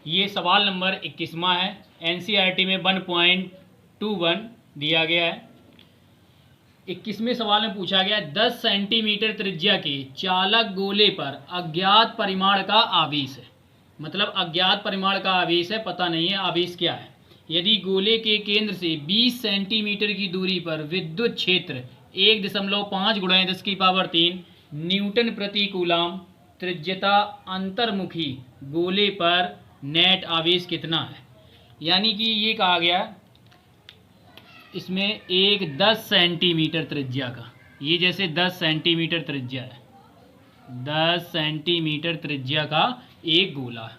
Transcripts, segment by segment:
ये सवाल नंबर 21वां है। एनसीईआरटी में 1.21 दिया गया है। 21वें सवाल में पूछा गया 10 सेंटीमीटर त्रिज्या के चालक गोले पर अज्ञात परिमाण का आवेश है। मतलब अज्ञात परिमाण का आवेश है, पता नहीं है आवेश क्या है। यदि गोले के केंद्र से 20 सेंटीमीटर की दूरी पर विद्युत क्षेत्र 1.5 × 10⁻³ न्यूटन प्रति कूलाम त्रिज्यता अंतर्मुखी गोले पर नेट आवेश कितना है। यानी कि ये कहा गया इसमें एक 10 सेंटीमीटर त्रिज्या का, ये जैसे 10 सेंटीमीटर त्रिज्या है, 10 सेंटीमीटर त्रिज्या का एक गोला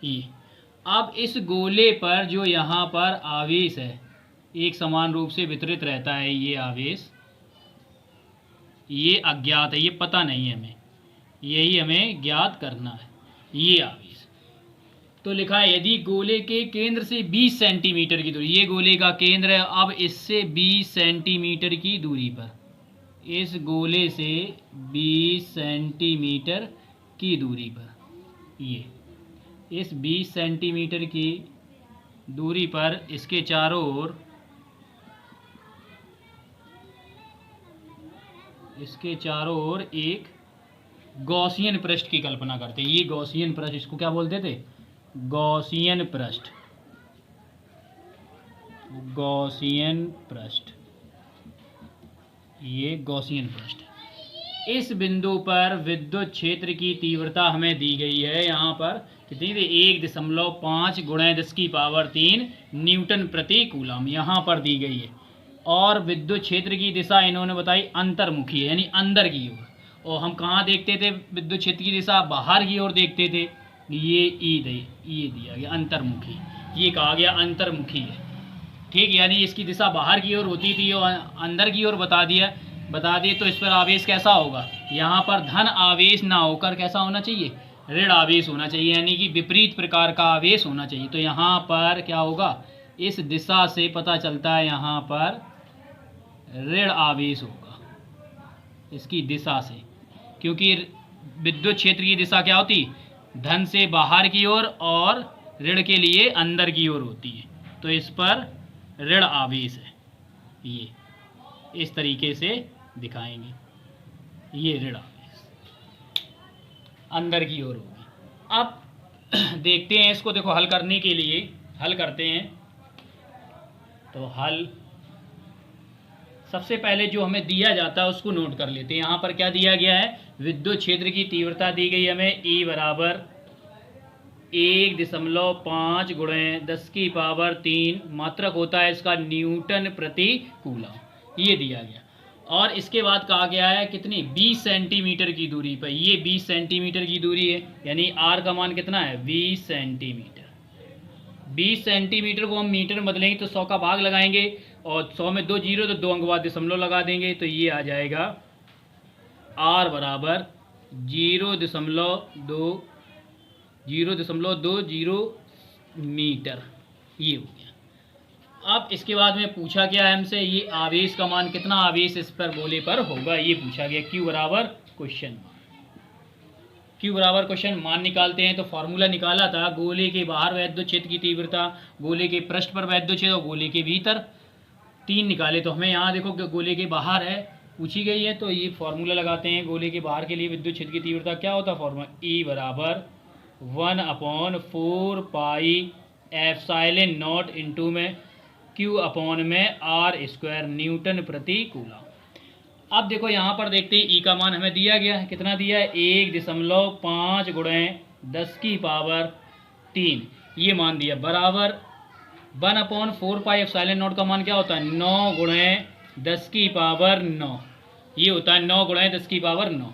ये। अब इस गोले पर जो यहाँ पर आवेश है एक समान रूप से वितरित रहता है, ये आवेश ये अज्ञात है, ये पता नहीं है हमें, यही हमें ज्ञात करना है ये आवेश। तो लिखा है यदि गोले के केंद्र से 20 सेंटीमीटर की दूरी, ये गोले का केंद्र है, अब इससे 20 सेंटीमीटर की दूरी पर, इस गोले से 20 सेंटीमीटर की दूरी पर, ये इस 20 सेंटीमीटर की दूरी पर इसके चारों ओर, इसके चारों ओर एक गॉसियन पृष्ठ की कल्पना करते हैं। ये गॉसियन पृष्ठ, इसको क्या बोलते थे, गॉसियन पृष्ठ, गॉसियन पृष्ठ, ये गॉसियन पृष्ठ। इस बिंदु पर विद्युत क्षेत्र की तीव्रता हमें दी गई है, यहाँ पर कितनी थी, 1.5 × 10⁻³ न्यूटन प्रति कूलम यहाँ पर दी गई है। और विद्युत क्षेत्र की दिशा इन्होंने बताई अंतर्मुखी है, यानी अंदर की ओर। और हम कहाँ देखते थे विद्युत क्षेत्र की दिशा, बाहर की ओर देखते थे। ये दिया गया अंतर्मुखी, ये कहा गया अंतर्मुखी है, ठीक। यानी इसकी दिशा बाहर की ओर होती थी और अंदर की ओर बता दिए तो इस पर आवेश कैसा होगा, यहाँ पर धन आवेश ना होकर कैसा होना चाहिए, ऋण आवेश होना चाहिए, यानी कि विपरीत प्रकार का आवेश होना चाहिए। तो यहाँ पर क्या होगा, इस दिशा से पता चलता है यहाँ पर ऋण आवेश होगा, इसकी दिशा से, क्योंकि विद्युत क्षेत्र की दिशा क्या होती, धन से बाहर की ओर और ऋण के लिए अंदर की ओर होती है। तो इस पर ऋण आवेश है, ये इस तरीके से दिखाएंगे, ये ऋण आवेश अंदर की ओर होगी। अब देखते हैं इसको, देखो हल करने के लिए हल करते हैं। तो हल सबसे पहले जो हमें दिया जाता है उसको नोट कर लेते हैं। यहाँ पर क्या दिया गया है, विद्युत क्षेत्र की तीव्रता दी गई हमें, E बराबर 1.5 × 10⁻³ मात्रक होता है इसका न्यूटन प्रति कूलम, ये दिया गया। और इसके बाद कहा गया है कितनी, 20 सेंटीमीटर की दूरी पर, ये 20 सेंटीमीटर की दूरी है, यानी R का मान कितना है, 20 सेंटीमीटर। 20 सेंटीमीटर को हम मीटर में बदलेंगे तो 100 का भाग लगाएंगे और 100 में 2 जीरो तो 2 अंक बाद दशमलव लगा देंगे, तो ये आ जाएगा R बराबर 0.220 मीटर, ये हो गया। अब इसके बाद में पूछा गया है हमसे ये आवेश का मान, कितना आवेश इस पर गोले पर होगा, ये पूछा गया। Q बराबर क्वेश्चन मान निकालते हैं। तो फॉर्मूला निकाला था, गोले के बाहर विद्युत क्षेत्र की तीव्रता, गोले के पृष्ठ पर विद्युत क्षेत्र और गोले के भीतर, 3 निकाले। तो हमें यहाँ देखो कि गोले के बाहर है पूछी गई है, तो ये फॉर्मूला लगाते हैं। गोले के बाहर के लिए विद्युत क्षेत्र की तीव्रता क्या होता है, फॉर्मूला E बराबर 1/4 पाई ε0 इंटू में Q में R² न्यूटन प्रति कूलम। अब देखो यहाँ पर देखते हैं E का मान हमें दिया गया है, कितना दिया है, 1.5 × 10⁻³ ये मान दिया, बराबर 1/4 पाई ε0 का मान क्या होता है, 9 × 10⁻9, ये होता है 9 × 10⁻9।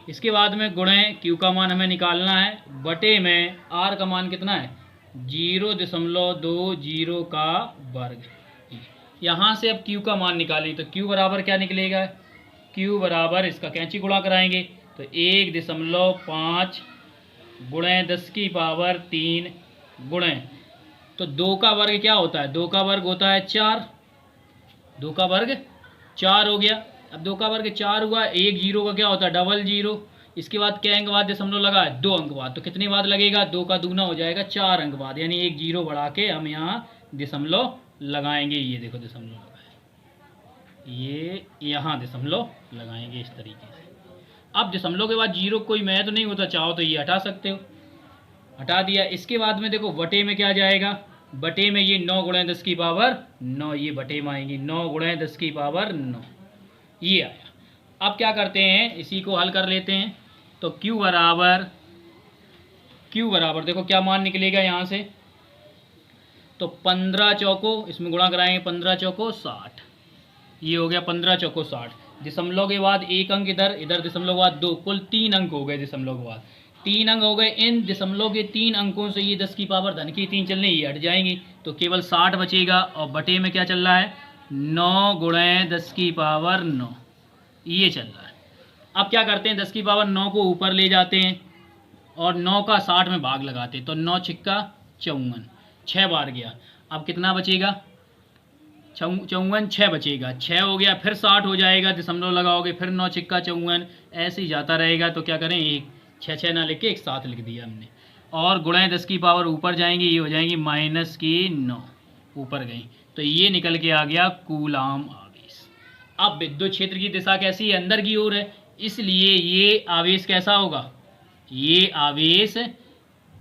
इसके बाद में गुणे Q का मान हमें निकालना है, बटे में R का मान कितना है, 0.20 का वर्ग। यहाँ से अब Q का मान निकालें तो Q बराबर क्या निकलेगा, Q बराबर इसका कैंची गुणा कराएंगे तो 1.5 × 10⁻³ गुणे, तो 2 का वर्ग क्या होता है, 2 का वर्ग होता है 4, 2 का वर्ग 4 हो गया। अब 2 का वर्ग 4 हुआ, 1 जीरो का क्या होता है, 00, इसके बाद क्या अंक बाद दशमलव लगा है? 2 अंक बाद। तो कितने बाद लगेगा? 2 का दूना हो जाएगा 4 अंक बाद, यानी एक जीरो बढ़ा के हम यहाँ दशमलव लगाएंगे। ये देखो दशमलव लगाए, ये यहाँ दशमलव लगाएंगे इस तरीके से। अब दशमलव के बाद जीरो कोई महत्व नहीं होता, चाहो तो ये हटा सकते हो, हटा दिया। इसके बाद में देखो बटे में क्या जाएगा? बटे में ये 9 गुणा 10 की पावर 9, ये बटे में आएंगी 9 गुणा 10 की पावर 9, ये आया। अब क्या करते हैं, इसी को हल कर लेते हैं। तो Q बराबर देखो क्या मान निकलेगा यहाँ से, तो 15 चौको इसमें गुणा कराएंगे, 15 चौको 60, ये हो गया 15 चौको 60। दशमलव के बाद एक अंक इधर, इधर दशमलव के बाद 2, कुल 3 अंक हो गए। दशमलव के बाद 3 अंक हो गए। इन दशमलव के 3 अंकों से ये 10 की पावर धन की 3 चलने ये हट जाएंगी, तो केवल 60 बचेगा। और बटे में क्या चल रहा है? 9 गुणा 10 की पावर 9, ये चल रहा है। अब क्या करते हैं, 10 की पावर 9 को ऊपर ले जाते हैं और 9 का 60 में भाग लगाते हैं, तो 9 छिक्का 54, 6 बार गया। अब कितना बचेगा? 54, 6 बचेगा, 6 हो गया, फिर 60 हो जाएगा, दशमलव लगाओगे, फिर 9 छिक्का 54, ऐसे ही जाता रहेगा। तो क्या करें, एक 6 ना लिख के एक 7 लिख दिया हमने। और गुणा 10 की पावर ऊपर जाएंगी, ये हो जाएंगी माइनस की 9, ऊपर गई, तो ये निकल के आ गया कूलाम आवेश। अब विद्युत क्षेत्र की दिशा कैसी है? अंदर की ओर है, इसलिए ये आवेश कैसा होगा? ये आवेश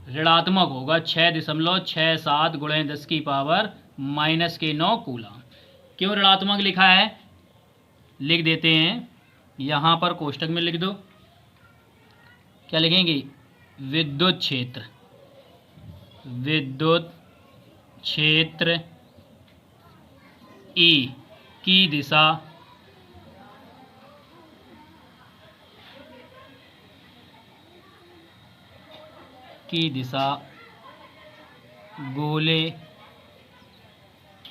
ऋणात्मक होगा, 6.67 गुणा 10 की पावर माइनस के 9 कूलाम। क्यों ऋणात्मक लिखा है? लिख देते हैं, यहाँ पर कोष्टक में लिख दो, क्या लिखेंगे? विद्युत क्षेत्र ई की दिशा गोले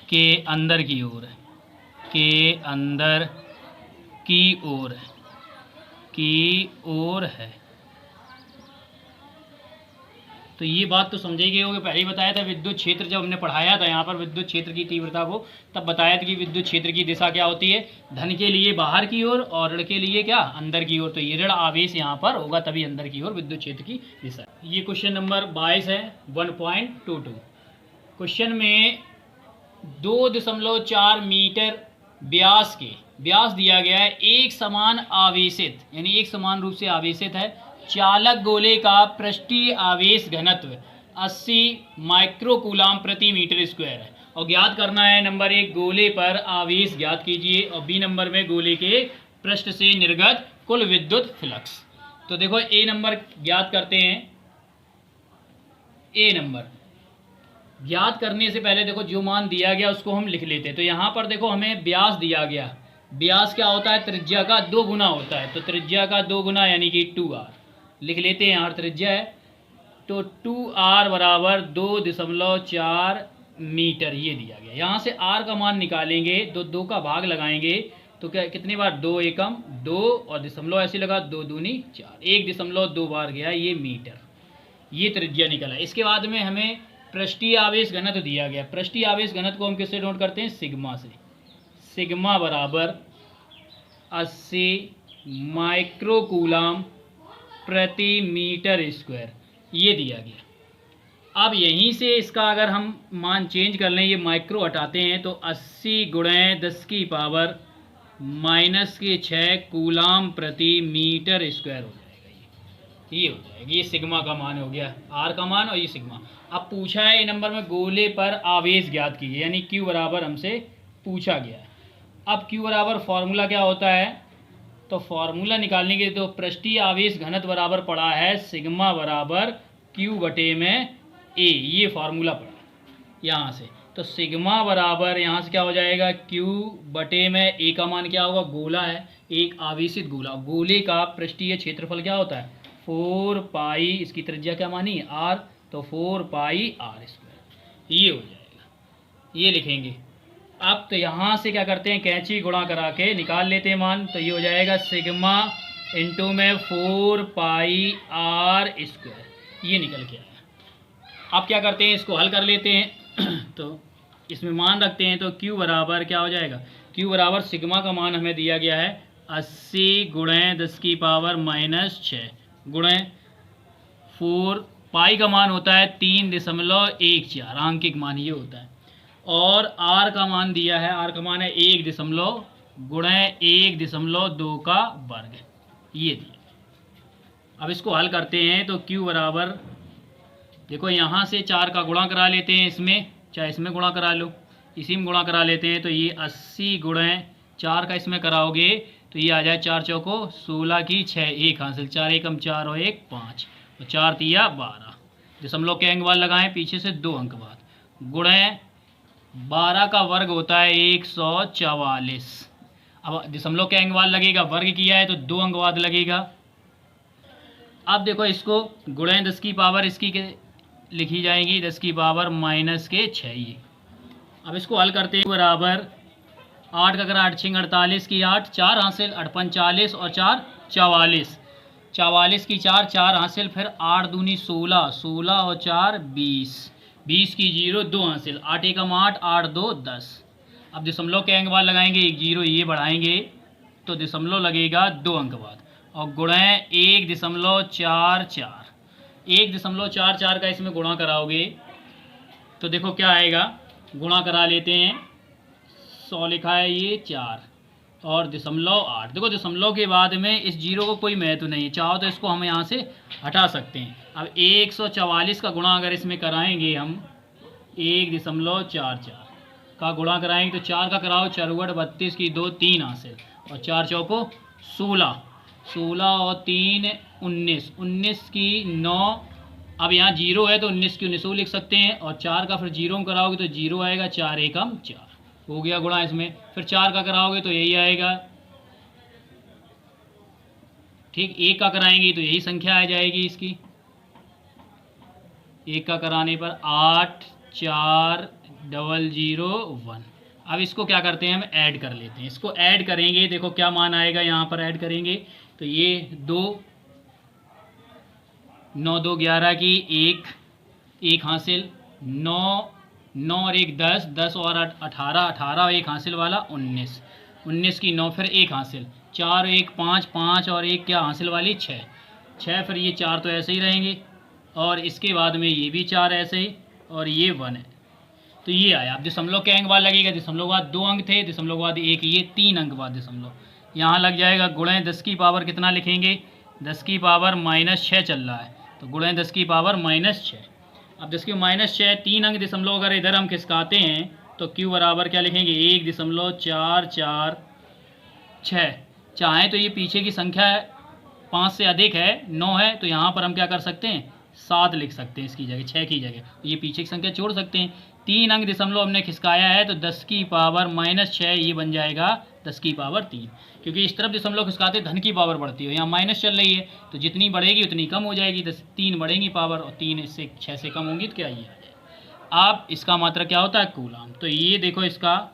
के अंदर की ओर है, है। तो ये बात तो समझ ही गए होगे, पहले ही बताया था विद्युत क्षेत्र, जब हमने पढ़ाया था यहाँ पर विद्युत क्षेत्र की तीव्रता को, तब बताया था कि विद्युत क्षेत्र की दिशा क्या होती है? धन के लिए बाहर की ओर और ऋण के लिए क्या? अंदर की ओर। तो ये ऋण आवेश यहाँ पर होगा, तभी अंदर की ओर विद्युत क्षेत्र की दिशा। ये क्वेश्चन नंबर 22 है, 1.22। क्वेश्चन में 2.4 मीटर व्यास दिया गया है, एक समान आवेशित, यानी एक समान रूप से आवेशित है चालक गोले का पृष्ठीय आवेश घनत्व 80 माइक्रोकूलाम प्रति मीटर स्क्वायर है। और ज्ञात करना है, नंबर 1 गोले पर आवेश ज्ञात कीजिए, और बी नंबर में गोले के पृष्ठ से निर्गत कुल विद्युत फ्लक्स। तो देखो ए नंबर ज्ञात करते हैं। ए नंबर ज्ञात करने से पहले देखो जो मान दिया गया उसको हम लिख लेते हैं। तो यहाँ पर देखो हमें व्यास दिया गया, व्यास क्या होता है? त्रिज्या का 2 गुना होता है, तो त्रिज्या का 2 गुना यानी कि 2r लिख लेते हैं। यहाँ त्रिज्या है, तो 2r बराबर 2.4 मीटर ये दिया गया। यहाँ से r का मान निकालेंगे, तो 2 का भाग लगाएंगे, तो क्या कितनी बार? 2 एकम 2 और दशमलव ऐसे लगा, 2 दूनी 4, 1.2 बार गया ये मीटर, ये त्रिज्या निकला। इसके बाद में हमें पृष्ठीय आवेश घनत्व दिया गया। पृष्ठीय आवेश घनत्व को हम किससे नोट करते हैं? सिग्मा से। सिग्मा बराबर 80 माइक्रोकूलाम प्रति मीटर स्क्वायर, ये दिया गया। अब यहीं से इसका अगर हम मान चेंज कर लें, ये माइक्रो हटाते हैं, तो 80 गुणा 10 की पावर माइनस के 6 कूलाम प्रति मीटर स्क्वायर हो जाएगा। ये हो जाएगा, ये सिग्मा का मान हो गया, आर का मान और ये सिग्मा। अब पूछा है ए नंबर में गोले पर आवेश ज्ञात कीजिए, यानी क्यू बराबर हमसे पूछा गया। अब क्यू बराबर फॉर्मूला क्या होता है? तो फॉर्मूला निकालने के लिए तो पृष्ठीय आवेश घनत्व बराबर पड़ा है सिग्मा बराबर क्यू बटे में ए, ये फॉर्मूला पड़ा यहाँ से। तो सिग्मा बराबर यहाँ से क्या हो जाएगा? क्यू बटे में ए का मान क्या होगा? गोला है, एक आवेशित गोला, गोले का पृष्ठीय क्षेत्रफल क्या होता है? 4 पाई, इसकी त्रिज्या क्या मानी है? आर, तो 4 पाई आर स्क्वायर, ये हो जाएगा, ये लिखेंगे। अब तो यहाँ से क्या करते हैं? कैंची गुणा करा के निकाल लेते हैं मान, तो ये हो जाएगा सिग्मा इंटू में 4 पाई आर स्क्वायर, ये निकल के आया। अब क्या करते हैं? इसको हल कर लेते हैं तो इसमें मान रखते हैं, तो Q बराबर क्या हो जाएगा? Q बराबर सिग्मा का मान हमें दिया गया है 80 गुणे 10 की पावर -6 गुणे 4, पाई का मान होता है 3.14, आंकिक मान ये होता है। और आर का मान दिया है, आर का मान है 1 दशमलव गुणे 1.2 का वर्ग, ये दिया। अब इसको हल करते हैं तो Q बराबर, देखो यहाँ से 4 का गुणा करा लेते हैं, इसमें चाहे इसमें गुणा करा लो, इसी में गुणा करा लेते हैं। तो ये 80 गुणे 4 का इसमें कराओगे तो ये आ जाए 4 चौको 16 की 6, 1 हासिल, 4 एकम 4 और 1 5 और 4 तिया 12। दशमलव के अंक बाद लगाएं, पीछे से 2 अंक बाद, गुणे 12 का वर्ग होता है 144। अब दशमलव के अंक बाद लगेगा, वर्ग किया है तो 2 अंक बाद लगेगा। अब देखो इसको गुणे 10 की पावर इसकी लिखी जाएगी 10 की पावर -6 ये। अब इसको हल करते हैं, बराबर 8 का करा 8 6 48 की 8, 4 हासिल, 8 5 40 और 4 44, 44 की 4 4 हासिल, फिर 8 दूनी 16, 16 और 4 20, 20 की 0 2 हासिल, 8 एकम 8, 8 2 10। अब दशमलव के अंक बाद लगाएंगे, एक 0 ये बढ़ाएंगे तो दशमलव लगेगा 2 अंक बाद, और गुणे 1.44, 1.44 का इसमें गुणा कराओगे तो देखो क्या आएगा, गुणा करा लेते हैं, 100 लिखा है ये 4 और 0.8। देखो दशमलव के बाद में इस 0 को कोई महत्व नहीं है, चाहो तो इसको हम यहाँ से हटा सकते हैं। अब 144 का गुणा अगर इसमें कराएंगे हम, 1.44 का गुणा कराएंगे तो 4 का कराओ 4 32 की 2 3 हासिल, और 4 चौको 16, 16 और 3 19, 19 की 9। अब यहाँ 0 है तो 19 की 19 लिख सकते हैं, और 4 का फिर 0 कराओगे तो 0 आएगा, 4 एकम 4 हो गया गुणा इसमें। फिर 4 का कराओगे तो यही आएगा, ठीक। 1 का कराएंगे तो यही संख्या आ जाएगी इसकी, 1 का कराने पर 8 4 0 0 1। अब इसको क्या करते हैं, हम ऐड कर लेते हैं। इसको ऐड करेंगे, देखो क्या मान आएगा, यहाँ पर ऐड करेंगे तो ये 2 9 2 11 की 1 हासिल, 9 9 और 1 10, 10 और 18, 18 और 1 हासिल वाला 19, 19 की 9 फिर 1 हासिल, 4 1 5, 5 और 1 क्या हासिल वाली 6, 6 फिर ये 4 तो ऐसे ही रहेंगे, और इसके बाद में ये भी 4 ऐसे ही, और ये 1 है। तो ये आया। अब दशमलव के अंक बाद लगेगा, दशमलव के बाद 2 अंक थे, दशमलव के बाद 1, ये 3 अंक बाद दशमलव यहाँ लग जाएगा। गुणे 10 की पावर कितना लिखेंगे, 10 की पावर -6 चल रहा है, तो गुणे 10 की पावर -6। अब 10 की -6, 3 अंक दशमलव अगर इधर हम खिसकाते हैं तो Q बराबर क्या लिखेंगे, 1.446। चाहें तो ये पीछे की संख्या 5 से अधिक है, 9 है, तो यहाँ पर हम क्या कर सकते हैं, 7 लिख सकते हैं इसकी जगह, 6 की जगह, ये पीछे की संख्या छोड़ सकते हैं। 3 अंक दशमलव हमने खिसकाया है तो 10 की पावर -6 ये बन जाएगा 10 की पावर 3, क्योंकि इस तरफ दशमलव खिसकाते धन की पावर बढ़ती है, यहाँ माइनस चल रही है तो जितनी बढ़ेगी उतनी कम हो जाएगी, 3 बढ़ेंगी पावर और 3 इससे 6 से कम होंगी तो क्या ये आ जाए। अब इसका मात्रा क्या होता है, कूलाम। तो ये देखो इसका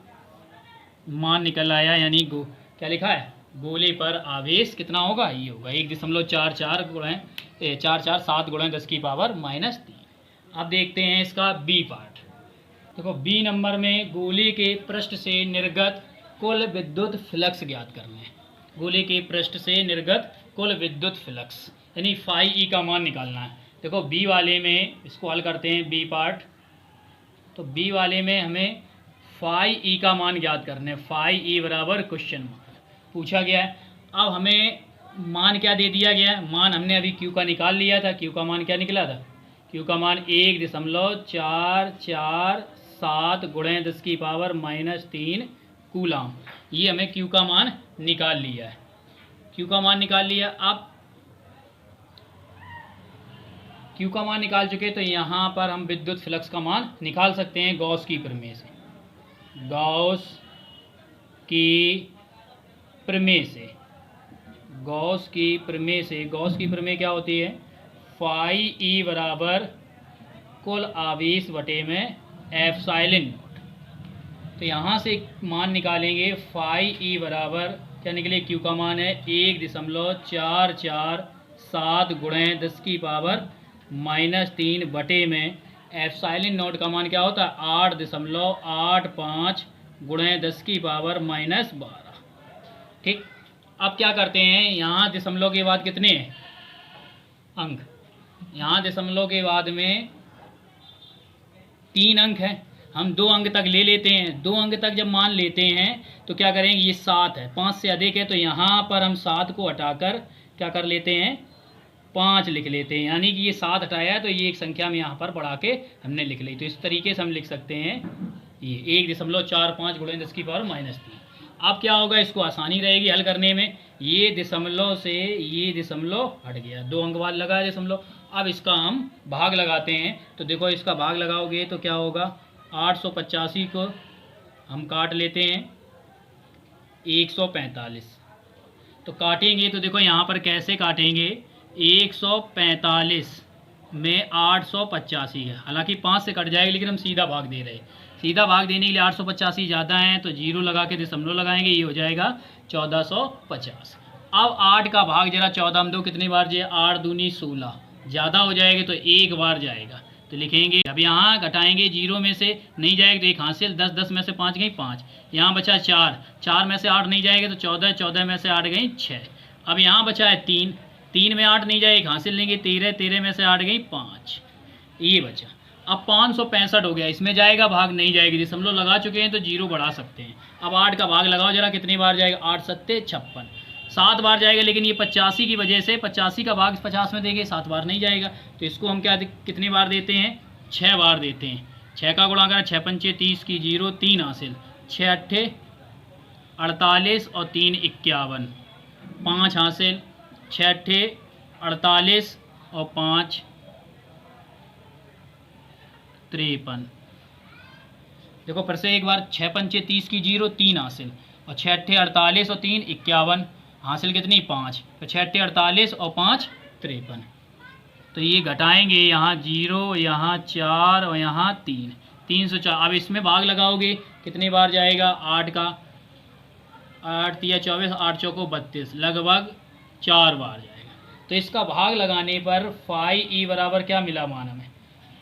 मान निकल आया, यानी क्या लिखा है, गोले पर आवेश कितना होगा, ये होगा 1.44 गुणे 7 गुणे 10 की पावर -3। अब देखते हैं इसका बी पार्ट। देखो बी नंबर में गोले के पृष्ठ से निर्गत कुल विद्युत फ्लक्स ज्ञात करना है। गोले के पृष्ठ से निर्गत कुल विद्युत फ्लक्स यानी फाई ई का मान निकालना है। देखो बी वाले में इसको हल करते हैं, बी पार्ट। तो बी वाले में हमें फाई ई का मान ज्ञात करना है। फाई ई बराबर क्वेश्चन मार्क पूछा गया है। अब हमें मान क्या दे दिया गया है, मान हमने अभी क्यू का निकाल लिया था। क्यू का मान क्या निकला था, क्यू का मान 1.447 गुणे 10 की पावर -3 कूलाम। ये हमें क्यू का मान निकाल लिया है, क्यू का मान निकाल लिया। अब क्यू का मान निकाल चुके तो यहाँ पर हम विद्युत फ्लक्स का मान निकाल सकते हैं गॉस की प्रमेय से। गॉस की प्रमेय से, गॉस की प्रमेय से, गॉस की प्रमेय क्या होती है, फाई ई बराबर कुल आवेश बटे में एप्सिलॉन नॉट। तो यहाँ से मान निकालेंगे, फाई ई बराबर क्या निकले, क्यू का मान है 1.447 गुणे 10 की पावर -3 बटे में एप्सिलॉन नॉट का मान क्या होता है 8.85 गुणे 10 की पावर -12। ठीक, अब क्या करते हैं, यहाँ दशमलव के बाद कितने अंक, यहाँ दशमलव के बाद में 3 अंक हैं, हम 2 अंक तक ले लेते हैं। 2 अंक तक जब मान लेते हैं तो क्या करेंगे, ये 7 है, 5 से अधिक है तो यहाँ पर हम 7 को हटाकर क्या कर लेते हैं, 5 लिख लेते हैं। यानी कि ये 7 हटाया है तो ये एक संख्या में यहाँ पर बढ़ा के हमने लिख ली। तो इस तरीके से हम लिख सकते हैं ये 1.45 गुणे 10 की पावर -3। अब क्या होगा, इसको आसानी रहेगी हल करने में। ये दशमलव से ये दशमलव हट गया, 2 अंक बाद लगा है दशमलव। अब इसका हम भाग लगाते हैं तो देखो इसका भाग लगाओगे तो क्या होगा, 885 को हम काट लेते हैं 145, तो काटेंगे तो देखो यहाँ पर कैसे काटेंगे, 145 में 885 है, हालांकि 5 से कट जाएगा लेकिन हम सीधा भाग दे रहे हैं। सीधा भाग देने के लिए 885 ज़्यादा है तो 0 लगा के दशमलव लगाएंगे, ये हो जाएगा 1450। अब 8 का भाग जरा 14 में दो कितनी बार जाए, 8 दूनी 16, ज़्यादा हो जाएगा तो 1 बार जाएगा तो लिखेंगे। अब यहाँ घटाएंगे 0 में से नहीं जाएगा तो 1 हासिल, 10 10 में से 5 गई 5, यहाँ बचा 4, 4 में से 8 नहीं जाएगा तो 14, 14 में से 8 गई 6। अब यहाँ बचा है 3, 3 में 8 नहीं जाएगा, 1 हासिल लेंगे 13, 13 में से 8 गई 5, ये बचा। अब 565 हो गया, इसमें जाएगा भाग नहीं जाएगी, दशमलव लगा चुके हैं तो 0 बढ़ा सकते हैं। अब 8 का भाग लगाओ जरा कितनी बार जाएगा, 8 सत्ते 56, 7 बार जाएगा, लेकिन ये 85 की वजह से 85 का भाग 50 में देंगे, 7 बार नहीं जाएगा तो इसको हम क्या कितनी बार देते हैं, 6 बार देते हैं। 6 का गुणा करें, 6 पंचे 30 की 0, 3 हासिल, 6 अट्ठे 48 और 3 51, 5 हासिल, 6 अट्ठे 48 और 5 53। देखो फिर से एक बार, 6 पंचे 30 की 0, 3 हासिल और 6 अट्ठे 48 और 3 51, हासिल कितनी 5, तो 6 अट्ठे 48 और 5 53। तो ये घटाएंगे, यहाँ 0, यहाँ 4 और यहाँ 3, 304। अब इसमें भाग लगाओगे कितनी बार जाएगा, 8 का 8 या 24, 8 चौको 32, लगभग 4 बार जाएगा। तो इसका भाग लगाने पर फाई बराबर क्या मिला, मान हमें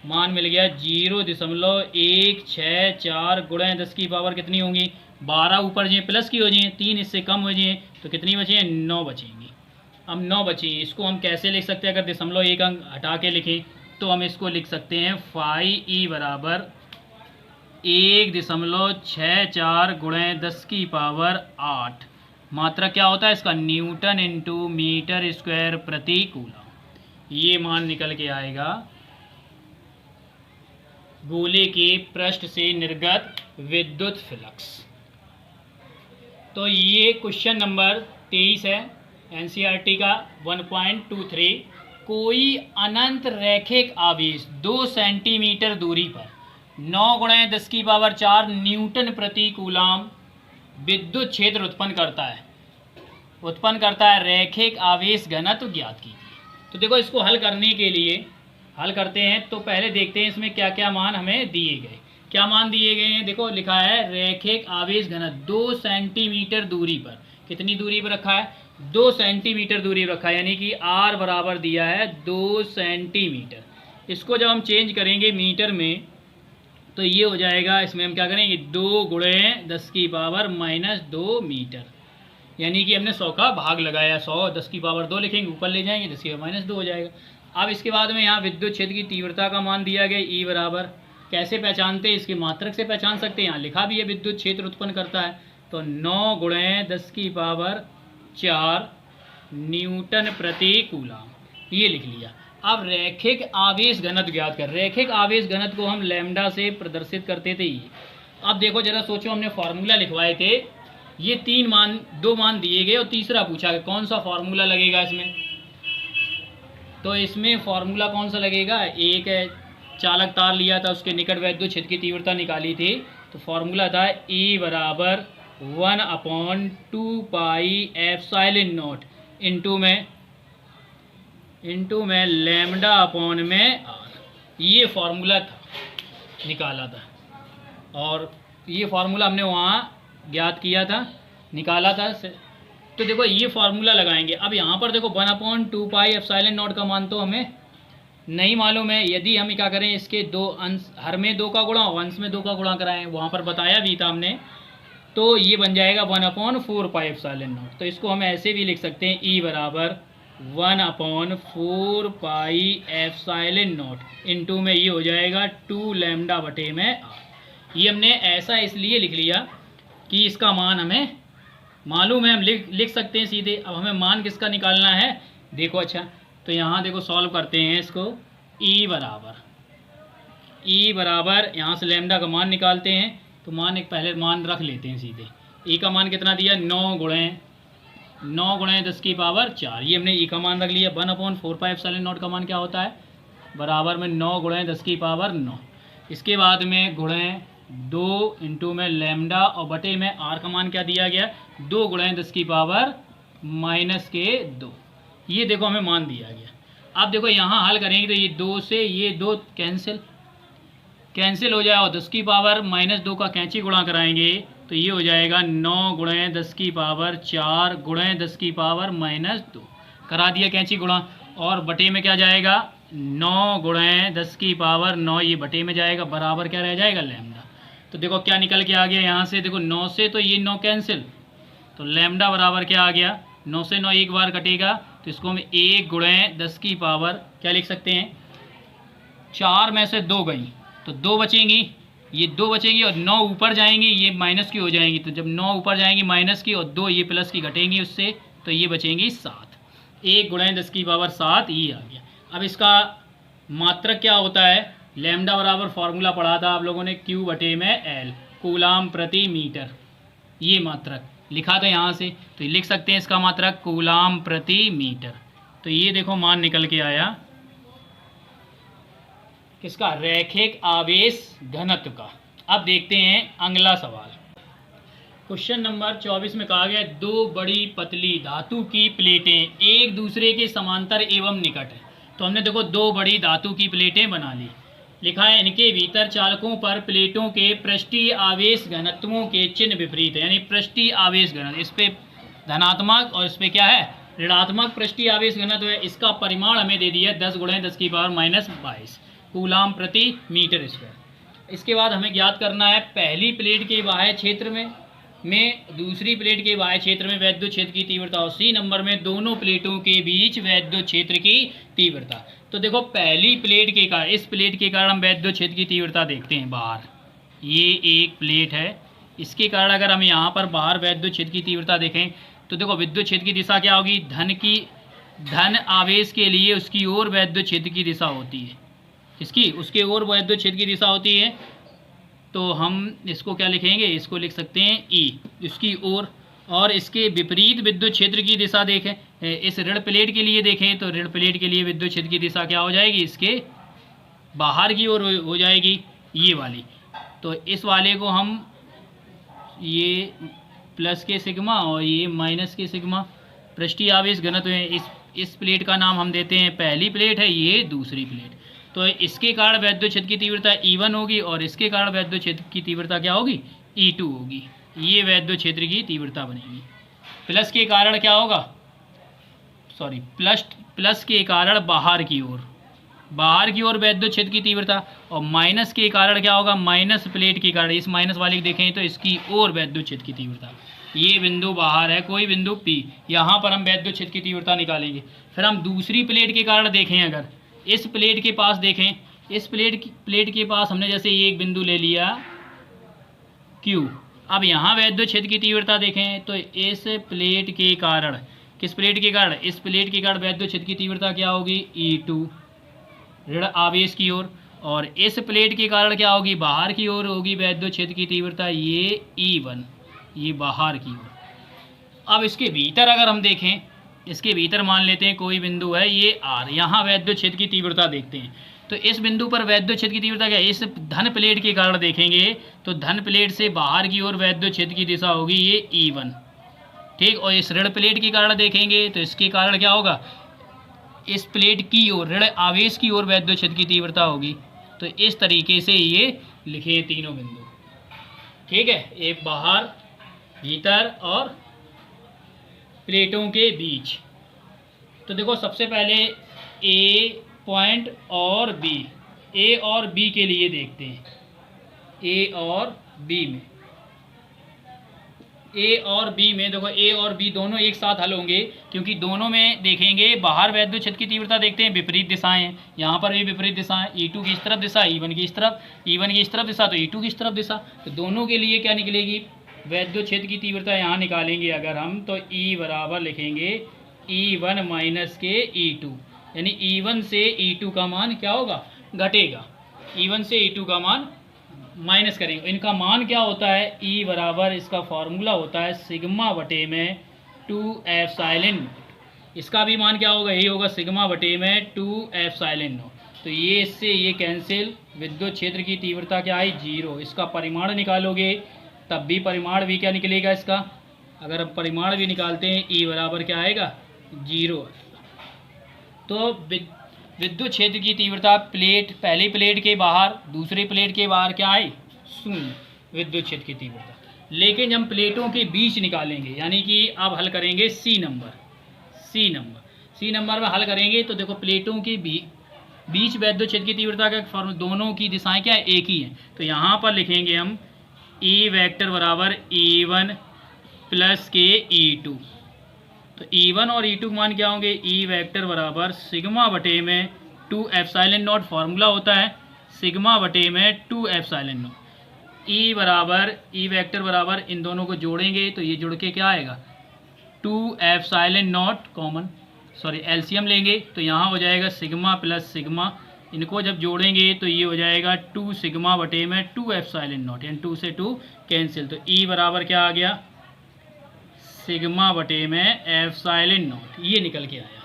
मान मिल गया 0.164 गुणे 10 की पावर कितनी होंगी, 12 ऊपर जाए प्लस की हो जाए, 3 इससे कम हो जाए तो कितनी बचे, 9 बचेंगी। अब 9 बची, इसको हम कैसे लिख सकते हैं, अगर दशमलव 1 अंक हटा के लिखें तो हम इसको लिख सकते हैं फाई बराबर 1.64 गुणे 10 की पावर 8। मात्रा क्या होता है इसका, न्यूटन इंटू मीटर स्क्वायर प्रति कूलम। ये मान निकल के आएगा गोले के पृष्ठ से निर्गत विद्युत फ्लक्स। तो ये क्वेश्चन नंबर 23 है एनसीईआरटी का 1.23। कोई अनंत रैखिक आवेश 2 सेंटीमीटर दूरी पर 9 गुणे 10 की पावर 4 न्यूटन प्रति कूलम विद्युत क्षेत्र उत्पन्न करता है, रैखिक आवेश घनत्व ज्ञात कीजिए। तो देखो इसको हल करने के लिए हल करते हैं तो पहले देखते हैं इसमें क्या क्या मान हमें दिए गए। क्या मान दिए गए हैं, देखो लिखा है रैखिक आवेश घनत्व 2 सेंटीमीटर दूरी पर, कितनी दूरी पर रखा है, 2 सेंटीमीटर दूरी पर रखा है, यानी कि r बराबर दिया है 2 सेंटीमीटर। इसको जब हम चेंज करेंगे मीटर में तो ये हो जाएगा, इसमें हम क्या करेंगे 2 गुणे 10 की पावर -2 मीटर, यानी कि हमने 100 का भाग लगाया, 100 10 की पावर 2 लिखेंगे, ऊपर ले जाएंगे 10 की पावर -2 हो जाएगा। अब इसके बाद में यहाँ विद्युत क्षेत्र की तीव्रता का मान दिया गया E बराबर, कैसे पहचानते हैं, इसके मात्रक से पहचान सकते हैं, यहाँ लिखा भी है विद्युत क्षेत्र उत्पन्न करता है तो 9 गुणे 10 की पावर 4 न्यूटन प्रति कूलम, ये लिख लिया। अब रैखिक आवेश घनत्व ज्ञात कर, रैखिक आवेश घनत्व को हम लैम्डा से प्रदर्शित करते थे। अब देखो जरा सोचो, हमने फार्मूला लिखवाए थे, ये 2 मान दिए गए और तीसरा पूछा कि कौन सा फार्मूला लगेगा इसमें, तो इसमें फार्मूला कौन सा लगेगा, एक चालक तार लिया था उसके निकट वैद्युत क्षेत्र की तीव्रता निकाली थी तो फार्मूला था E बराबर 1/2 पाई एप्सिलॉन नॉट इंटू में लैम्डा अपॉन में r, ये फार्मूला था निकाला था और ये फार्मूला हमने वहाँ ज्ञात किया था, निकाला था। तो देखो ये फार्मूला लगाएंगे। अब यहाँ पर देखो 1/2 पाई एप्सिलॉन नॉट का मान तो हमें नहीं मालूम है। यदि हम क्या करें, इसके 2 अंश, हर में 2 का गुणा और अंश में 2 का गुणा कराएं, वहाँ पर बताया भी था हमने तो ये बन जाएगा 1/4πε0। तो इसको हम ऐसे भी लिख सकते हैं, E बराबर 1/4πε0 इंटू में ये हो जाएगा 2 लैम्डा बटे में r। ये हमने ऐसा इसलिए लिख लिया कि इसका मान हमें मालूम है, हम लिख सकते हैं सीधे। अब हमें मान किसका निकालना है, देखो अच्छा, तो यहाँ देखो सॉल्व करते हैं इसको। E बराबर यहाँ से लैम्डा का मान निकालते हैं, तो मान एक पहले मान रख लेते हैं सीधे। E का मान कितना दिया, 9 गुणे 10 की पावर 4। ये हमने E का मान रख लिया। 1/4πε0 का मान क्या होता है, बराबर में 9 गुणे 10 की पावर 9। इसके बाद में गुणे 2 इंटू में लैम्डा और बटे में r का मान क्या दिया गया, 2 गुणे 10 की पावर -2। ये देखो हमें मान दिया गया। अब देखो यहाँ हल करेंगे तो ये 2 से ये 2 कैंसिल हो जाए और 10 की पावर -2 का कैंची गुणा कराएंगे तो ये हो जाएगा 9 गुणे 10 की पावर 4 गुणे 10 की पावर -2। करा दिया कैंची गुणा, और बटे में क्या जाएगा, 9 गुणे 10 की पावर 9, ये बटे में जाएगा, बराबर क्या रह जाएगा, लैम्डा। तो देखो क्या निकल के आ गया यहाँ से, देखो 9 से तो ये 9 कैंसिल, तो लैम्डा बराबर क्या आ गया, 9 से 9 एक बार कटेगा, तो इसको हम 1 गुणे 10 की पावर क्या लिख सकते हैं, 4 में से 2 गई तो 2 बचेंगी, ये 2 बचेंगी और 9 ऊपर जाएंगी, ये माइनस की हो जाएंगी। तो जब 9 ऊपर जाएंगी माइनस की और 2 ये प्लस की घटेंगी उससे, तो ये बचेंगी 7। 1 गुणे 10 की पावर 7 ये आ गया। अब इसका मात्रक क्या होता है, लैम्डा बराबर फॉर्मूला पढ़ा था आप लोगों ने, Q बटे में L, कूलाम प्रति मीटर। ये मात्रक लिखा था यहाँ से, तो ये लिख सकते हैं इसका मात्रक कूलाम प्रति मीटर। तो ये देखो मान निकल के आया किसका, रैखिक आवेश घनत्व का। अब देखते हैं अगला सवाल। क्वेश्चन नंबर 24 में कहा गया 2 बड़ी पतली धातु की प्लेटें एक दूसरे के समांतर एवं निकट है। तो हमने देखो 2 बड़ी धातु की प्लेटें बना ली। लिखा है इनके भीतर चालकों पर प्लेटों के पृष्ठीय आवेश घनत्वों के चिन्ह विपरीत है, यानी पृष्ठीय आवेश घनत्व, इस पे धनात्मक और इस पे क्या है, ऋणात्मक पृष्ठीय आवेश घनत्व है। इसका परिमाण हमें दे दिया 10 गुणे 10 की पावर -22 कूलाम प्रति मीटर स्क्वायर। इसके बाद हमें ज्ञात करना है पहली प्लेट के बाह्य क्षेत्र में दूसरी प्लेट के बाह्य क्षेत्र में वैद्युत क्षेत्र की तीव्रता, और सी नंबर में दोनों प्लेटों के बीच वैद्युत क्षेत्र की तीव्रता। तो देखो पहली प्लेट के कारण, इस प्लेट के कारण हम वैद्युत क्षेत्र की तीव्रता देखते हैं बाहर, ये एक प्लेट है, इसके कारण अगर हम यहाँ पर बाहर वैद्युत क्षेत्र की तीव्रता देखें तो देखो विद्युत क्षेत्र की दिशा क्या होगी, धन आवेश के लिए उसकी ओर वैद्युत क्षेत्र की दिशा होती है, इसकी उसके ओर वैद्युत क्षेत्र की दिशा होती है। तो हम इसको क्या लिखेंगे, इसको लिख सकते हैं ई, इसकी ओर। और इसके विपरीत विद्युत क्षेत्र की दिशा देखें, इस ऋण प्लेट के लिए देखें तो ऋण प्लेट के लिए विद्युत क्षेत्र की दिशा क्या हो जाएगी, इसके बाहर की ओर हो जाएगी, ये वाली। तो इस वाले को हम ये प्लस के सिग्मा और ये माइनस के सिग्मा पृष्ठीय आवेश घनत्व है। इस प्लेट का नाम हम देते हैं पहली प्लेट है, ये दूसरी प्लेट। तो इसके कारण वैद्युत क्षेत्र की तीव्रता E1 होगी और इसके कारण वैद्युत क्षेत्र की तीव्रता क्या होगी, E2 होगी। ये वैद्युत क्षेत्र की तीव्रता बनेगी। प्लस के कारण क्या होगा, सॉरी प्लस के कारण बाहर की ओर वैद्युत क्षेत्र की तीव्रता, और माइनस के कारण क्या होगा, माइनस प्लेट के कारण, इस माइनस वाले देखें तो इसकी ओर वैद्युत क्षेत्र की तीव्रता। ये बिंदु बाहर है, कोई बिंदु P, यहाँ पर हम वैद्युत क्षेत्र की तीव्रता निकालेंगे। फिर हम दूसरी प्लेट के कारण देखें, अगर इस प्लेट के पास देखें, इस प्लेट के पास हमने जैसे एक बिंदु ले लिया Q। अब यहाँ वैद्युत क्षेत्र की तीव्रता देखें तो इस प्लेट के कारण, किस प्लेट के कारण, इस प्लेट के कारण वैद्युत क्षेत्र की तीव्रता क्या होगी, E2 ऋण आवेश की ओर, और इस प्लेट के कारण क्या होगी, बाहर की ओर होगी वैद्युत क्षेत्र की तीव्रता, ये E1, ये बाहर की ओर। अब इसके भीतर अगर हम देखें, इसके भीतर मान लेते हैं कोई बिंदु है ये R, यहाँ वैद्युत क्षेत्र की तीव्रता देखते हैं। तो इस बिंदु पर वैद्युत क्षेत्र की तीव्रता क्या है, इस धन प्लेट के कारण देखेंगे तो धन प्लेट से बाहर की ओर वैद्युत क्षेत्र की दिशा होगी ये E1, ठीक। और इस ऋण प्लेट के कारण देखेंगे तो इसके कारण क्या होगा, इस प्लेट की ओर ऋण आवेश की ओर वैद्युत क्षेत्र की तीव्रता होगी। तो इस तरीके से ये लिखे तीनों बिंदु, ठीक है, एक बाहर, भीतर और प्लेटों के बीच। तो देखो सबसे पहले ए पॉइंट और बी, ए और बी के लिए देखते हैं। ए और बी में ए और बी में देखो, ए और बी दोनों एक साथ हल होंगे, क्योंकि दोनों में देखेंगे बाहर वैद्युत क्षेत्र की तीव्रता देखते हैं विपरीत दिशाएं हैं, यहाँ पर भी विपरीत दिशा है, E2 की इस तरफ दिशा, E1 की इस तरफ, E1 की इस तरफ दिशा तो E2 की इस तरफ दिशा, तो दोनों के लिए क्या निकलेगी, वैद्युत क्षेत्र की तीव्रता यहाँ निकालेंगे अगर हम, तो E बराबर लिखेंगे E1 माइनस के E2, यानी E1 से E2 का मान क्या होगा, घटेगा, E1 से E2 का मान माइनस करेंगे। इनका मान क्या होता है, E बराबर, इसका फॉर्मूला होता है सिग्मा बटे में 2 एप्सिलॉन, इसका भी मान क्या होगा, यही होगा सिग्मा बटे में 2 एप्सिलॉन। तो ये इससे ये कैंसिल, विद्युत क्षेत्र की तीव्रता क्या आई, 0। इसका परिमाण निकालोगे तब भी परिमाण भी क्या निकलेगा इसका, अगर हम परिमाण भी निकालते हैं E बराबर क्या आएगा, 0। तो विद्युत क्षेत्र की तीव्रता प्लेट, पहली प्लेट के बाहर, दूसरी प्लेट के बाहर क्या आई, 0 विद्युत क्षेत्र की तीव्रता। लेकिन हम प्लेटों के बीच निकालेंगे, यानी कि अब हल करेंगे सी नंबर में हल करेंगे, तो देखो प्लेटों के बीच वैद्युत क्षेत्र की तीव्रता का फॉर्मूला, दोनों की दिशाएं क्या है, एक ही है, तो यहाँ पर लिखेंगे हम E वेक्टर बराबर E1 प्लस के E2, तो E1 और E2 मान क्या होंगे, E वेक्टर बराबर सिग्मा बटे में 2 एप्सिलॉन नॉट, फार्मूला होता है सिग्मा बटे में 2 एप्सिलॉन नॉट। E वेक्टर बराबर, इन दोनों को जोड़ेंगे तो ये जुड़ के क्या आएगा, 2 epsilon not common, sorry LCM लेंगे तो यहाँ हो जाएगा सिग्मा प्लस सिग्मा, इनको जब जोड़ेंगे तो ये हो जाएगा 2 सिग्मा बटे में 2 एप्सिलॉन नॉट, यानी 2 से 2 कैंसिल, तो E बराबर क्या आ गया, सिग्मा बटे में एप्सिलॉन नॉट, ये निकल के आया,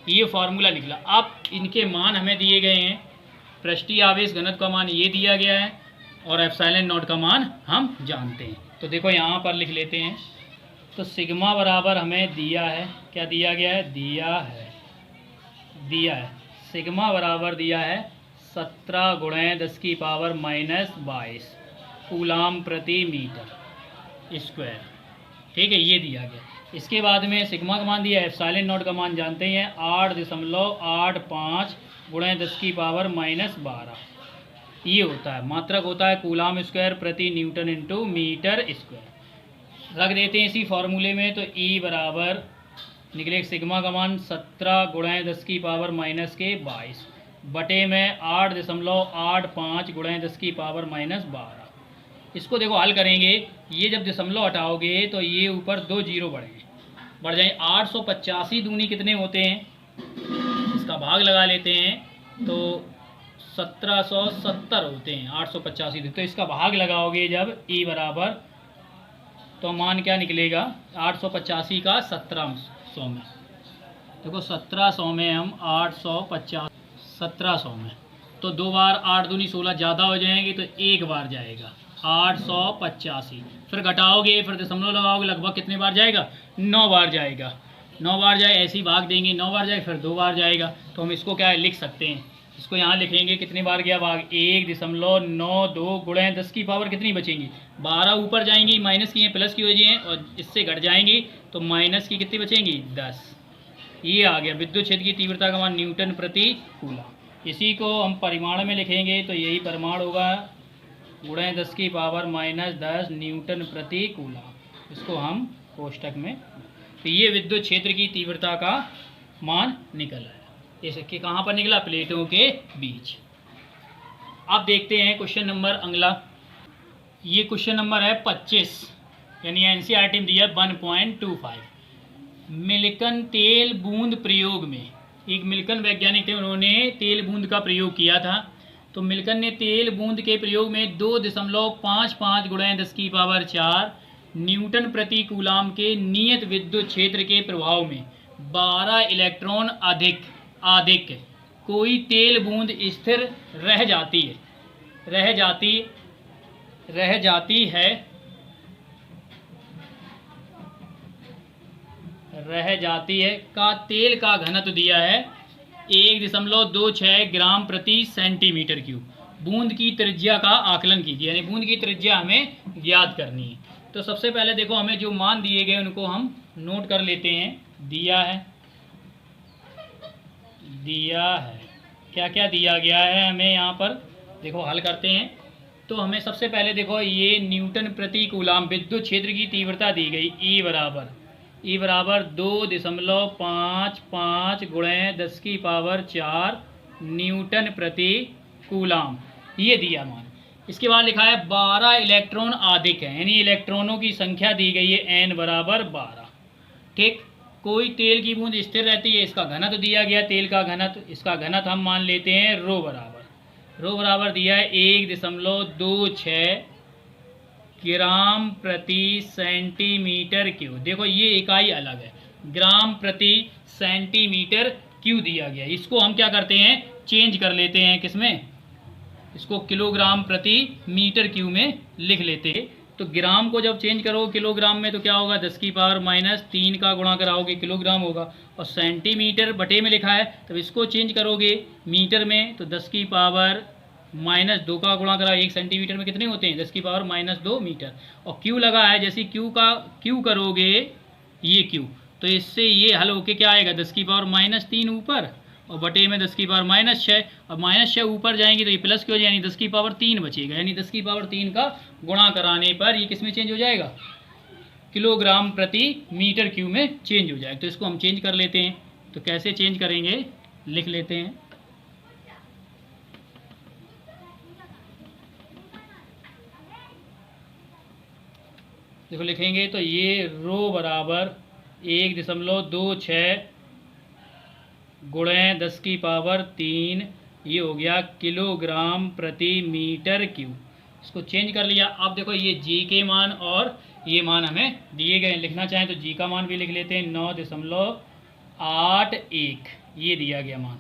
ये फार्मूला निकला। अब इनके मान हमें दिए गए हैं, पृष्ठीय आवेश घनत्व का मान ये दिया गया है और एप्सिलॉन नॉट का मान हम जानते हैं, तो देखो यहाँ पर लिख लेते हैं। तो सिग्मा बराबर हमें दिया है, क्या दिया गया है, दिया है सिग्मा बराबर दिया है 17 × 10⁻⁻22 कूलाम प्रति मीटर स्क्वायर, ठीक है, ये दिया गया। इसके बाद में सिग्मा का मान दिया है, एप्सिलॉन नॉट का मान जानते हैं 8.85 × 10⁻12, ये होता है, मात्रक होता है कूलाम स्क्वायर प्रति न्यूटन इंटू मीटर स्क्वायर, रख देते हैं इसी फॉर्मूले में। तो E बराबर निकले सिग्मा का मान 17 × 10⁻22 बटे में 8.85 × 10⁻12। इसको देखो हल करेंगे, ये जब दशमलव हटाओगे तो ये ऊपर 2 जीरो बढ़ जाए, 885 दूनी कितने होते हैं, इसका भाग लगा लेते हैं तो 1770 होते हैं 885, तो इसका भाग लगाओगे जब E बराबर, तो मान क्या निकलेगा, 885 का 1700 में, देखो 1700 में हम 850 1700 में, तो 2 बार 8 दूनी 16 ज़्यादा हो जाएंगे, तो 1 बार जाएगा 885, फिर घटाओगे, फिर दशमलव लगाओगे, लगभग कितने बार जाएगा, 9 बार जाएगा, 9 बार जाए, ऐसे ही भाग देंगे, 9 बार जाए फिर 2 बार जाएगा, तो हम इसको क्या लिख सकते हैं, इसको यहाँ लिखेंगे कितने बार गया भाग, 1.92 × 10 की पावर कितनी बचेंगी, 12 ऊपर जाएंगी, माइनस की हैं प्लस की वजह और इससे घट जाएंगी, तो माइनस की कितनी बचेंगी, 10। ये आ गया विद्युत क्षेत्र की तीव्रता का मान न्यूटन प्रति कूलम। इसी को हम परिमाण में लिखेंगे तो यही परिमाण होगा × 10⁻−10 न्यूटन प्रति कूलम, इसको हम कोष्टक में, तो ये विद्युत क्षेत्र की तीव्रता का मान निकल आया। इसके कहाँ पर निकला, प्लेटों के बीच। अब देखते हैं क्वेश्चन नंबर अगला, ये क्वेश्चन नंबर है 25, यानी एनसीईआरटी में दिया 1.25। मिल्कन तेल बूंद प्रयोग में, एक मिल्कन वैज्ञानिक थे, उन्होंने तेल बूंद का प्रयोग किया था। तो मिल्कन ने तेल बूंद के प्रयोग में 2.55 × 10⁴ न्यूटन प्रति कूलाम के नियत विद्युत क्षेत्र के प्रभाव में 12 इलेक्ट्रॉन अधिक कोई तेल बूंद स्थिर रह जाती है का तेल का घनत्व दिया है 1.26 ग्राम प्रति सेंटीमीटर क्यूब। बूंद की त्रिज्या का आकलन कीजिए, यानी बूंद की त्रिज्या हमें ज्ञात करनी है। तो सबसे पहले देखो हमें जो मान दिए गए उनको हम नोट कर लेते हैं। दिया है क्या क्या दिया गया है हमें, यहाँ पर देखो हल करते हैं। तो हमें सबसे पहले देखो ये न्यूटन प्रति कूलाम विद्युत क्षेत्र की तीव्रता दी गई ई बराबर 2.55 गुणे 10⁴ न्यूटन प्रति कूलाम, ये दिया मान। इसके बाद लिखा है 12 इलेक्ट्रॉन अधिक है, यानी इलेक्ट्रॉनों की संख्या दी गई है n बराबर 12। ठीक, कोई तेल की बूंद स्थिर रहती है, इसका घनत्व दिया गया, तेल का घनत्व, इसका घनत्व हम मान लेते हैं रो बराबर दिया है 1.26 ग्राम प्रति सेंटीमीटर क्यूब। देखो ये इकाई अलग है, ग्राम प्रति सेंटीमीटर क्यूब दिया गया। इसको हम क्या करते हैं, चेंज कर लेते हैं, किसमें, इसको किलोग्राम प्रति मीटर क्यूब में लिख लेते हैं। तो ग्राम को जब चेंज करोगे किलोग्राम में तो क्या होगा, 10⁻³ का गुणा कराओगे किलोग्राम होगा, और सेंटीमीटर बटे में लिखा है, तब इसको चेंज करोगे मीटर में तो 10⁻² का गुणा करा, 1 सेंटीमीटर में कितने होते हैं, 10⁻² मीटर। और क्यू लगा है, जैसे क्यू करोगे ये क्यू, तो इससे ये हल होके क्या आएगा, 10⁻³ ऊपर और बटे में 10⁻⁶। और -6 ऊपर जाएंगे तो ये प्लस की हो जाए, यानी 10⁻³ बचेगा, यानी 10⁻³ का गुणा कराने पर ये किस में चेंज हो जाएगा, किलोग्राम प्रति मीटर क्यूब में चेंज हो जाएगा। तो इसको हम चेंज कर लेते हैं, तो कैसे चेंज करेंगे लिख लेते हैं। देखो लिखेंगे तो ये रो बराबर 1.26 गुणे 10⁻³ ये हो गया किलोग्राम प्रति मीटर क्यूब। इसको चेंज कर लिया। अब देखो ये जी के मान और ये मान हमें दिए गए, लिखना चाहें तो जी का मान भी लिख लेते हैं 9.81 ये दिया गया मान,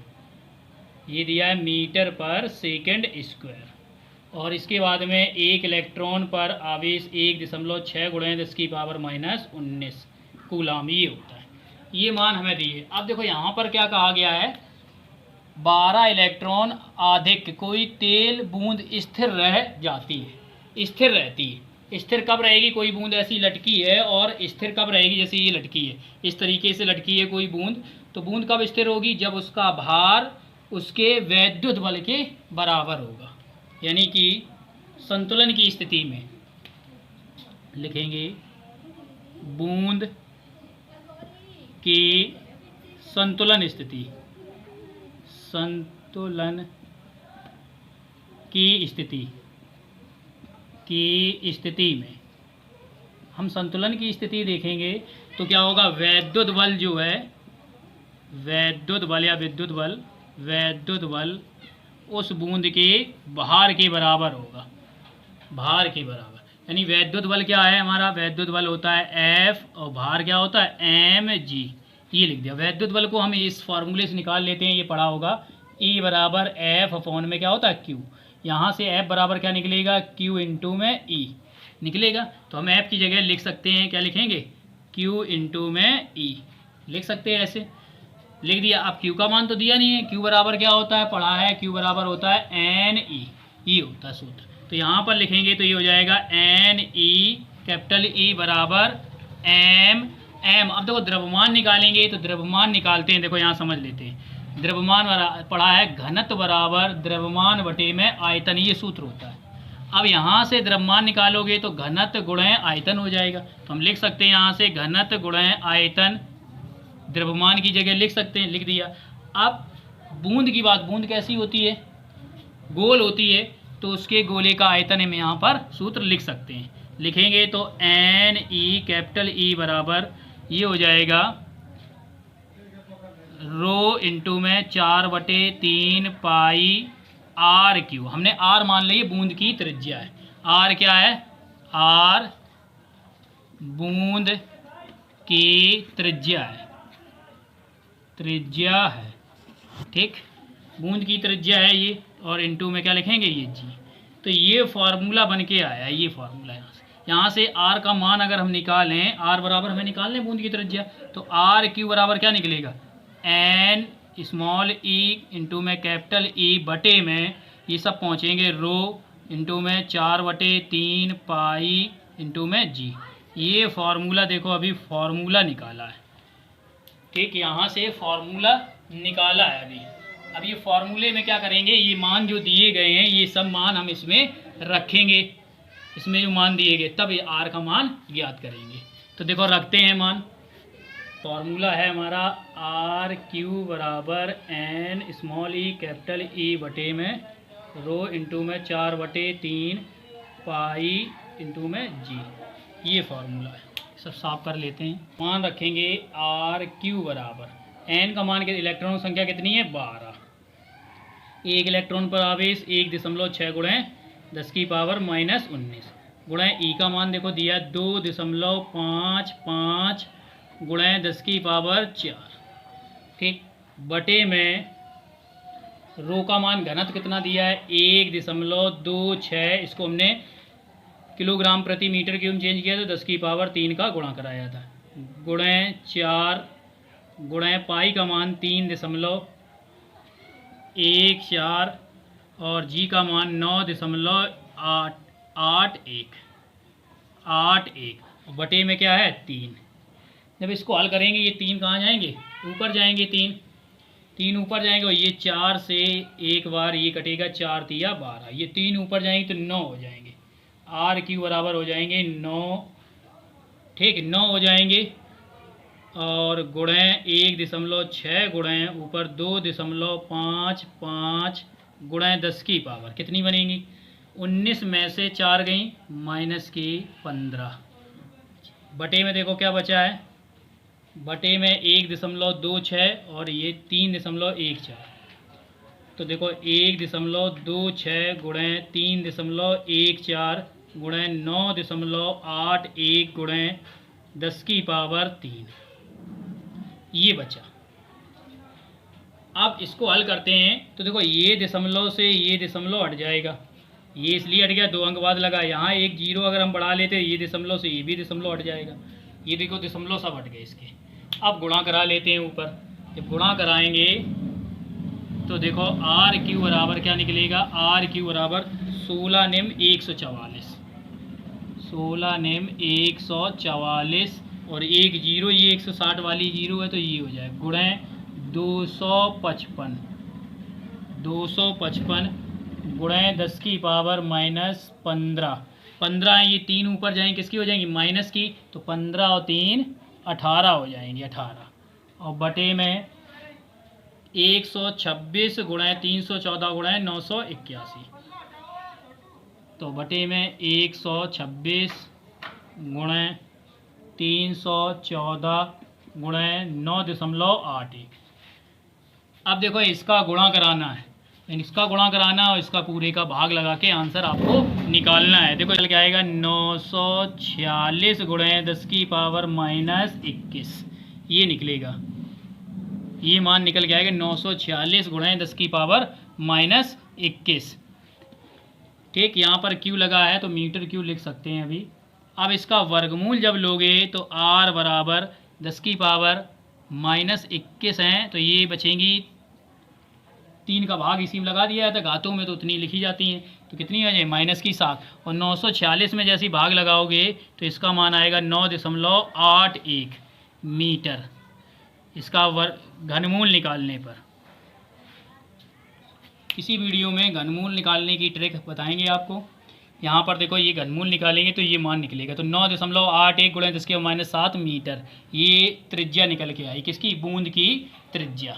ये दिया है मीटर पर सेकंड स्क्वायर। और इसके बाद में एक इलेक्ट्रॉन पर आवेश 1.6 गुणे 10⁻⁻19 कूलाम ये होता है, ये मान हमें दिए। अब देखो यहाँ पर क्या कहा गया है, 12 इलेक्ट्रॉन अधिक कोई तेल बूंद स्थिर रह जाती है, स्थिर रहती है। स्थिर कब रहेगी, कोई बूंद ऐसी लटकी है और स्थिर कब रहेगी, जैसे ये लटकी है, इस तरीके से लटकी है कोई बूंद, तो बूंद कब स्थिर होगी, जब उसका भार उसके वैद्युत बल के बराबर होगा, यानी कि संतुलन की स्थिति में। लिखेंगे बूंद की संतुलन स्थिति, संतुलन की स्थिति में हम संतुलन की स्थिति देखेंगे तो क्या होगा, वैद्युत बल जो है, वैद्युत बल या विद्युत बल, वैद्युत बल उस बूंद के भार के बराबर होगा, भार के बराबर। यानी वैद्युत बल क्या है हमारा, वैद्युत बल होता है F और भार क्या होता है mg, ये लिख दिया। वैद्युत बल को हम इस फॉर्मूले से निकाल लेते हैं, ये पढ़ा होगा, E बराबर F अपॉन में क्या होता है Q। यहाँ से F बराबर क्या निकलेगा, Q इंटू में E निकलेगा। तो हम F की जगह लिख सकते हैं, क्या लिखेंगे, Q इंटू में E लिख सकते हैं, ऐसे लिख दिया। अब Q का मान तो दिया नहीं है, Q बराबर क्या होता है, पढ़ा है, Q बराबर होता है NE, ये होता है सूत्र। तो यहाँ पर लिखेंगे तो ये हो जाएगा NE कैपिटल E बराबर M। अब देखो द्रव्यमान निकालेंगे तो द्रव्यमान निकालते हैं, देखो यहाँ समझ लेते हैं। द्रव्यमान पढ़ा है घनत्व बराबर द्रव्यमान बटे में आयतन, ये सूत्र होता है। अब यहाँ से द्रव्यमान निकालोगे तो घनत्व गुणे आयतन हो जाएगा, तो हम लिख सकते हैं यहाँ से घनत्व गुणे आयतन, द्रव्यमान की जगह लिख सकते हैं, लिख दिया। अब बूंद की बात, बूंद कैसी होती है, गोल होती है, तो उसके गोले का आयतन हम यहाँ पर सूत्र लिख सकते हैं। लिखेंगे तो NE कैपिटल E बराबर ये हो जाएगा रो इंटू में 4/3 पाई RQ। हमने R मान लिया, बूंद की त्रिज्या है। R क्या है, R बूंद की त्रिज्या है, त्रिज्या है, ठीक, बूंद की त्रिज्या है ये, और इंटू में क्या लिखेंगे, ये जी। तो ये फार्मूला बन के आया, ये फार्मूला यहाँ से R का मान अगर हम निकालें, R बराबर हमें निकालने बूंद की त्रिज्या, तो RQ बराबर क्या निकलेगा, N स्मॉल e इंटू में कैपिटल E बटे में ये सब पहुँचेंगे रो इंटू में 4/3 पाई इंटू में जी। ये फार्मूला देखो अभी फार्मूला निकाला है, ठीक, यहाँ से फार्मूला निकाला है अभी। अब ये फार्मूले में क्या करेंगे, ये मान जो दिए गए हैं ये सब मान हम इसमें रखेंगे इसमें जो मान दिए गए, तब ये आर का मान ज्ञात करेंगे। तो देखो रखते हैं मान। फॉर्मूला है हमारा आर क्यू बराबर N small E capital E बटे में रो इंटू में 4/3 पाई इंटू में जी। ये फार्मूला है, सब साफ कर लेते हैं। मान रखेंगे आर क्यू बराबर एन का मान, इलेक्ट्रॉन संख्या कितनी है 12, एक इलेक्ट्रॉन पर आवेश 1.6 गुणे 10⁻⁻19 गुणे ई का मान देखो दिया 2.55 गुणे 10⁻4, ठीक, बटे में रो का मान घनत्व कितना दिया है 1.26, इसको हमने किलोग्राम प्रति मीटर क्यूब चेंज किया तो 10⁻3 का गुणा कराया था, गुणे 4 गुणे पाई का मान 3.14 और जी का मान 9.81 बटे में क्या है 3। जब इसको हल करेंगे ये 3 कहाँ जाएंगे, ऊपर जाएंगे, 3 ऊपर जाएंगे और ये 4 से एक बार ये कटेगा, 4 तिया 12, ये 3 ऊपर जाएंगे तो 9 हो जाएंगे। आर क्यू बराबर हो जाएंगे 9, ठीक, 9 हो जाएंगे और गुणे 1.6 गुणे ऊपर 2.55 गुणे 10 की पावर कितनी बनेंगी 19 में से 4 गई -15 बटे में देखो क्या बचा है, बटे में 1.26 और ये 3.14, तो देखो 1.26 गुणे 3.14 गुणे 9.81 गुणे 10⁻3, ये बचा। अब इसको हल करते हैं तो देखो ये दशमलव से ये दशमलव हट जाएगा, ये इसलिए हट गया 2 अंक बाद लगा, यहाँ एक 0 अगर हम बढ़ा लेते ये दशमलव से ये भी दशमलव हट जाएगा, ये देखो दशमलव सब हट गए इसके। अब गुणा करा लेते हैं ऊपर, जब गुणा कराएंगे तो देखो आर क्यू बराबर क्या निकलेगा, आर क्यू बराबर 16 निम 144, 16 निम 144 और एक 0, ये 160 वाली 0 है तो ये हो जाए गुणे 255 गुणे 10⁻⁻15, 15 ये 3 ऊपर जाएंगे किसकी हो जाएंगी माइनस की, तो 15 और 3 18 हो जाएंगी, 18 और बटे में 126 गुणे 314 गुणे 981, तो बटे में 126 गुणे 314 गुणे 9.81। अब देखो इसका गुणा कराना है, इसका गुणा कराना और इसका पूरे का भाग लगा के आंसर आपको निकालना है। देखो चल क्या आएगा 946 गुणे 10⁻⁻21, ये निकलेगा, ये मान निकल के आएगा 946 गुणे 10⁻⁻21, ठीक। यहाँ पर क्यू लगा है तो मीटर क्यू लिख सकते हैं अभी। अब इसका वर्गमूल जब लोगे तो r बराबर 10⁻⁻21 हैं, तो ये बचेंगी 3 का भाग इसी में लगा दिया है, तो घातों में तो उतनी लिखी जाती हैं, तो कितनी हो जाए -7 और 946 में जैसे भाग लगाओगे तो इसका मान आएगा 9.81 मीटर, इसका घनमूल निकालने पर। इसी वीडियो में घनमूल निकालने की ट्रिक बताएंगे आपको। यहाँ पर देखो ये घनमूल निकालेंगे तो ये मान निकलेगा, तो 9.81 गुणे 10⁻⁷ मीटर, ये त्रिज्या निकल के आई, किसकी बूंद की त्रिज्या।